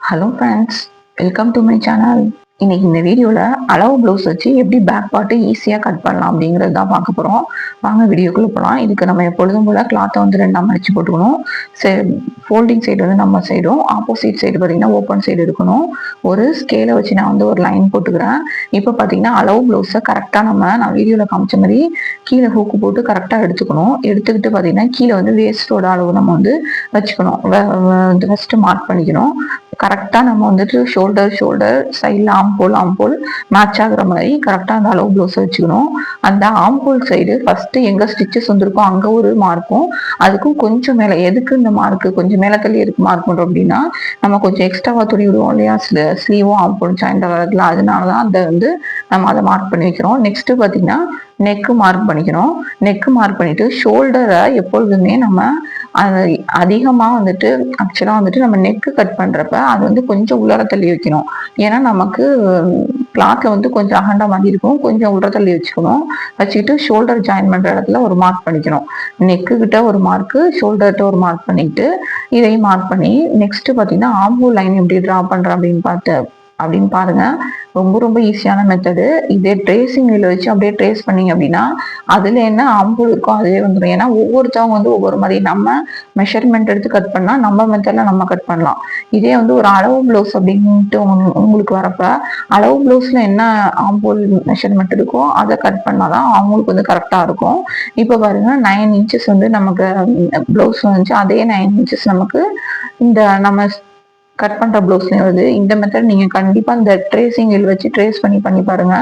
Hello friends, welcome to my channel. இன்னைக்கு இந்த வீடியோவில் அளவு ப்ளவுஸ் வச்சு எப்படி பேக் பார்ட்டு ஈஸியாக கட் பண்ணலாம் அப்படிங்கிறது தான் பார்க்க போகிறோம். வாங்க வீடியோக்குள்ளே போகலாம். இதுக்கு நம்ம எப்பொழுதும் போல் கிளாத்தை வந்து ரெண்டாக மடிச்சு போட்டுக்கணும். ஃபோல்டிங் சைடு வந்து நம்ம சைடும், ஆப்போசிட் சைடு பார்த்தீங்கன்னா ஓப்பன் சைடு இருக்கணும். ஒரு ஸ்கேலை வச்சு நான் வந்து ஒரு லைன் போட்டுக்கிறேன். இப்போ பார்த்தீங்கன்னா அளவு ப்ளவுஸை கரெக்டாக நான் வீடியோவில் காமிச்ச மாதிரி கீழே ஹூக்கு போட்டு கரெக்டாக எடுத்துக்கணும். எடுத்துக்கிட்டு பார்த்தீங்கன்னா கீழே வந்து வேஸ்ட்டோட அளவு நம்ம வந்து வச்சுக்கணும். ஃபஸ்ட்டு மார்க் பண்ணிக்கணும். கரெக்டாக நம்ம வந்துட்டு ஷோல்டர் சைடில் ஆம்போல் மேட்ச் ஆகுற மாதிரி கரெக்டாக அந்த அளவு ப்ளவுஸை வச்சுக்கணும். அந்த ஆம்போல் சைடு ஃபர்ஸ்ட் எங்கே ஸ்டிச்சஸ் வந்துருக்கோ அங்கே ஒரு மார்க்கும், அதுக்கும் கொஞ்சம் மேலே எதுக்கு இந்த மார்க்கு கொஞ்சம் மேலே தள்ளி எதுக்கு மார்க் பண்ணுறோம் அப்படின்னா, நம்ம கொஞ்சம் எக்ஸ்ட்ராவாக துணி விடுவோம் இல்லையா, ஸ்லீவும் ஆம்போல் ஜாயிண்ட் வரதுல, அதனால தான் அதை வந்து நம்ம அதை மார்க் பண்ணி வைக்கிறோம். நெக்ஸ்ட்டு பார்த்தீங்கன்னா நெக்கு மார்க் பண்ணிக்கிறோம். நெக்கு மார்க் பண்ணிட்டு ஷோல்டரை எப்பொழுதுமே நம்ம அதிகமாக வந்துட்டு ஆக்சுவலாக வந்துட்டு நம்ம நெக்கு கட் பண்ணுறப்ப அது வந்து கொஞ்சம் உள்ளார தள்ளி வைக்கணும். ஏன்னா நமக்கு கிளாத்ல வந்து கொஞ்சம் அகண்டா மாதிரி இருக்கும், கொஞ்சம் உள்ளார தள்ளி வச்சுக்கணும். வச்சுக்கிட்டு ஷோல்டர் ஜாயின் பண்ணுற இடத்துல ஒரு மார்க் பண்ணிக்கணும். நெக்கு கிட்ட ஒரு மார்க்கு, ஷோல்டர்கிட்ட ஒரு மார்க் பண்ணிட்டு இதையும் மார்க் பண்ணி நெக்ஸ்ட் பார்த்தீங்கன்னா ஆம்பூல் லைன் எப்படி ட்ரா பண்ணுறேன் அப்படின்னு பாருங்க. ரொம்ப ரொம்ப ஈஸியான மெத்தடு. இதே ட்ரேசிங் வீல் வச்சு அப்படியே ட்ரேஸ் பண்ணீங்க அப்படின்னா அதுல என்ன ஆம்பூல் இருக்கோ அதுவே வந்துடும். ஏன்னா ஒவ்வொருத்தவங்க வந்து ஒவ்வொரு மாதிரி, நம்ம மெஷர்மெண்ட் எடுத்து கட் பண்ணா நம்ம மெத்தட்ல நம்ம கட் பண்ணலாம். இதே வந்து ஒரு அளவு ப்ளவுஸ் அப்படின்ட்டு உங்களுக்கு வரப்ப அளவு ப்ளவுஸ்ல என்ன ஆம்பூல் மெஷர்மெண்ட் இருக்கோ அதை கட் பண்ணாதான் அவங்களுக்கு வந்து கரெக்டா இருக்கும். இப்போ பாருங்க 9 இன்ச்சஸ் வந்து நமக்கு ப்ளவுஸ் வந்துச்சு. அதே 9 இன்ச்சஸ் நமக்கு இந்த நம்ம கட் பண்ற ப்ளவுஸ்லயும் வருது. இந்த மெத்தட் நீங்க கண்டிப்பா இந்த ட்ரேசிங் வீல் வச்சு ட்ரேஸ் பண்ணி பாருங்க.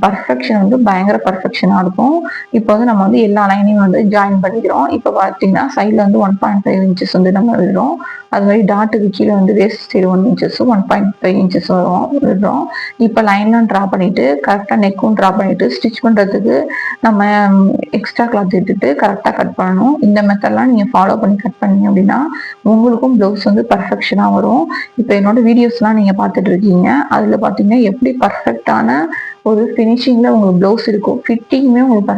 பர்ஃபெக்ஷன் வந்து பயங்கர பர்ஃபெக்ஷனாக இருக்கும். இப்போ வந்து நம்ம வந்து எல்லா லைனையும் வந்து ஜாயின் பண்ணிக்கிறோம். இப்போ பார்த்தீங்கன்னா சைடில் வந்து 1.5 இன்ச்சஸ் வந்து நம்ம விடுறோம். அது மாதிரி டாட்டுக்கு கீழே வந்து வேஸ்ட் சைடு 1 இன்ச்சஸும் 1.5 இன்ச்சஸ் விடுறோம். இப்போ லைன்லாம் ட்ரா பண்ணிட்டு கரெக்டாக நெக்கும் ட்ரா பண்ணிட்டு ஸ்டிச் பண்ணுறதுக்கு நம்ம எக்ஸ்ட்ரா கிளாத் எடுத்துட்டு கரெக்டாக கட் பண்ணணும். இந்த மெத்தட்லாம் நீங்கள் ஃபாலோ பண்ணி கட் பண்ணீங்க அப்படின்னா உங்களுக்கும் ப்ளவுஸ் வந்து பர்ஃபெக்ஷனாக வரும். இப்போ என்னோட வீடியோஸ்லாம் நீங்கள் பார்த்துட்டு இருக்கீங்க. அதில் பார்த்தீங்கன்னா எப்படி பர்ஃபெக்டான ஒரு ஃபினிஷிங்கில் உங்களுக்கு ப்ளவுஸ் இருக்கும். ஃபிட்டிங்குமே உங்களுக்கு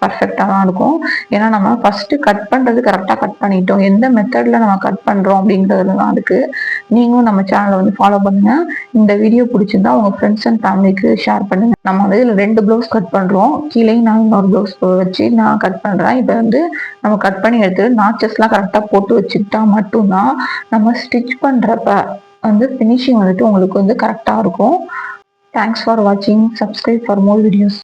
பர்ஃபெக்டாக தான் இருக்கும். ஏன்னா நம்ம ஃபஸ்ட்டு கட் பண்ணுறது கரெக்டாக கட் பண்ணிட்டோம். எந்த மெத்தடில் நம்ம கட் பண்ணுறோம் அப்படிங்கிறதுல தான் இருக்குது. நீங்களும் நம்ம சேனலை வந்து ஃபாலோ பண்ணுங்கள். இந்த வீடியோ பிடிச்சிருந்தா உங்கள் ஃப்ரெண்ட்ஸ் அண்ட் ஃபேமிலிக்கு ஷேர் பண்ணுங்கள். நம்ம வந்து இதில் 2 ப்ளவுஸ் கட் பண்ணுறோம். கீழேயும் நான் இன்னொரு ப்ளவுஸ் வச்சு நான் கட் பண்ணுறேன். இப்போ வந்து நம்ம கட் பண்ணி எடுத்து நாச்சஸ்லாம் கரெக்டாக போட்டு வச்சுக்கிட்டா மட்டும்தான் நம்ம ஸ்டிச் பண்ணுறப்ப வந்து ஃபினிஷிங் வந்துட்டு உங்களுக்கு வந்து கரெக்டாக இருக்கும். Thanks for watching. Subscribe for more videos.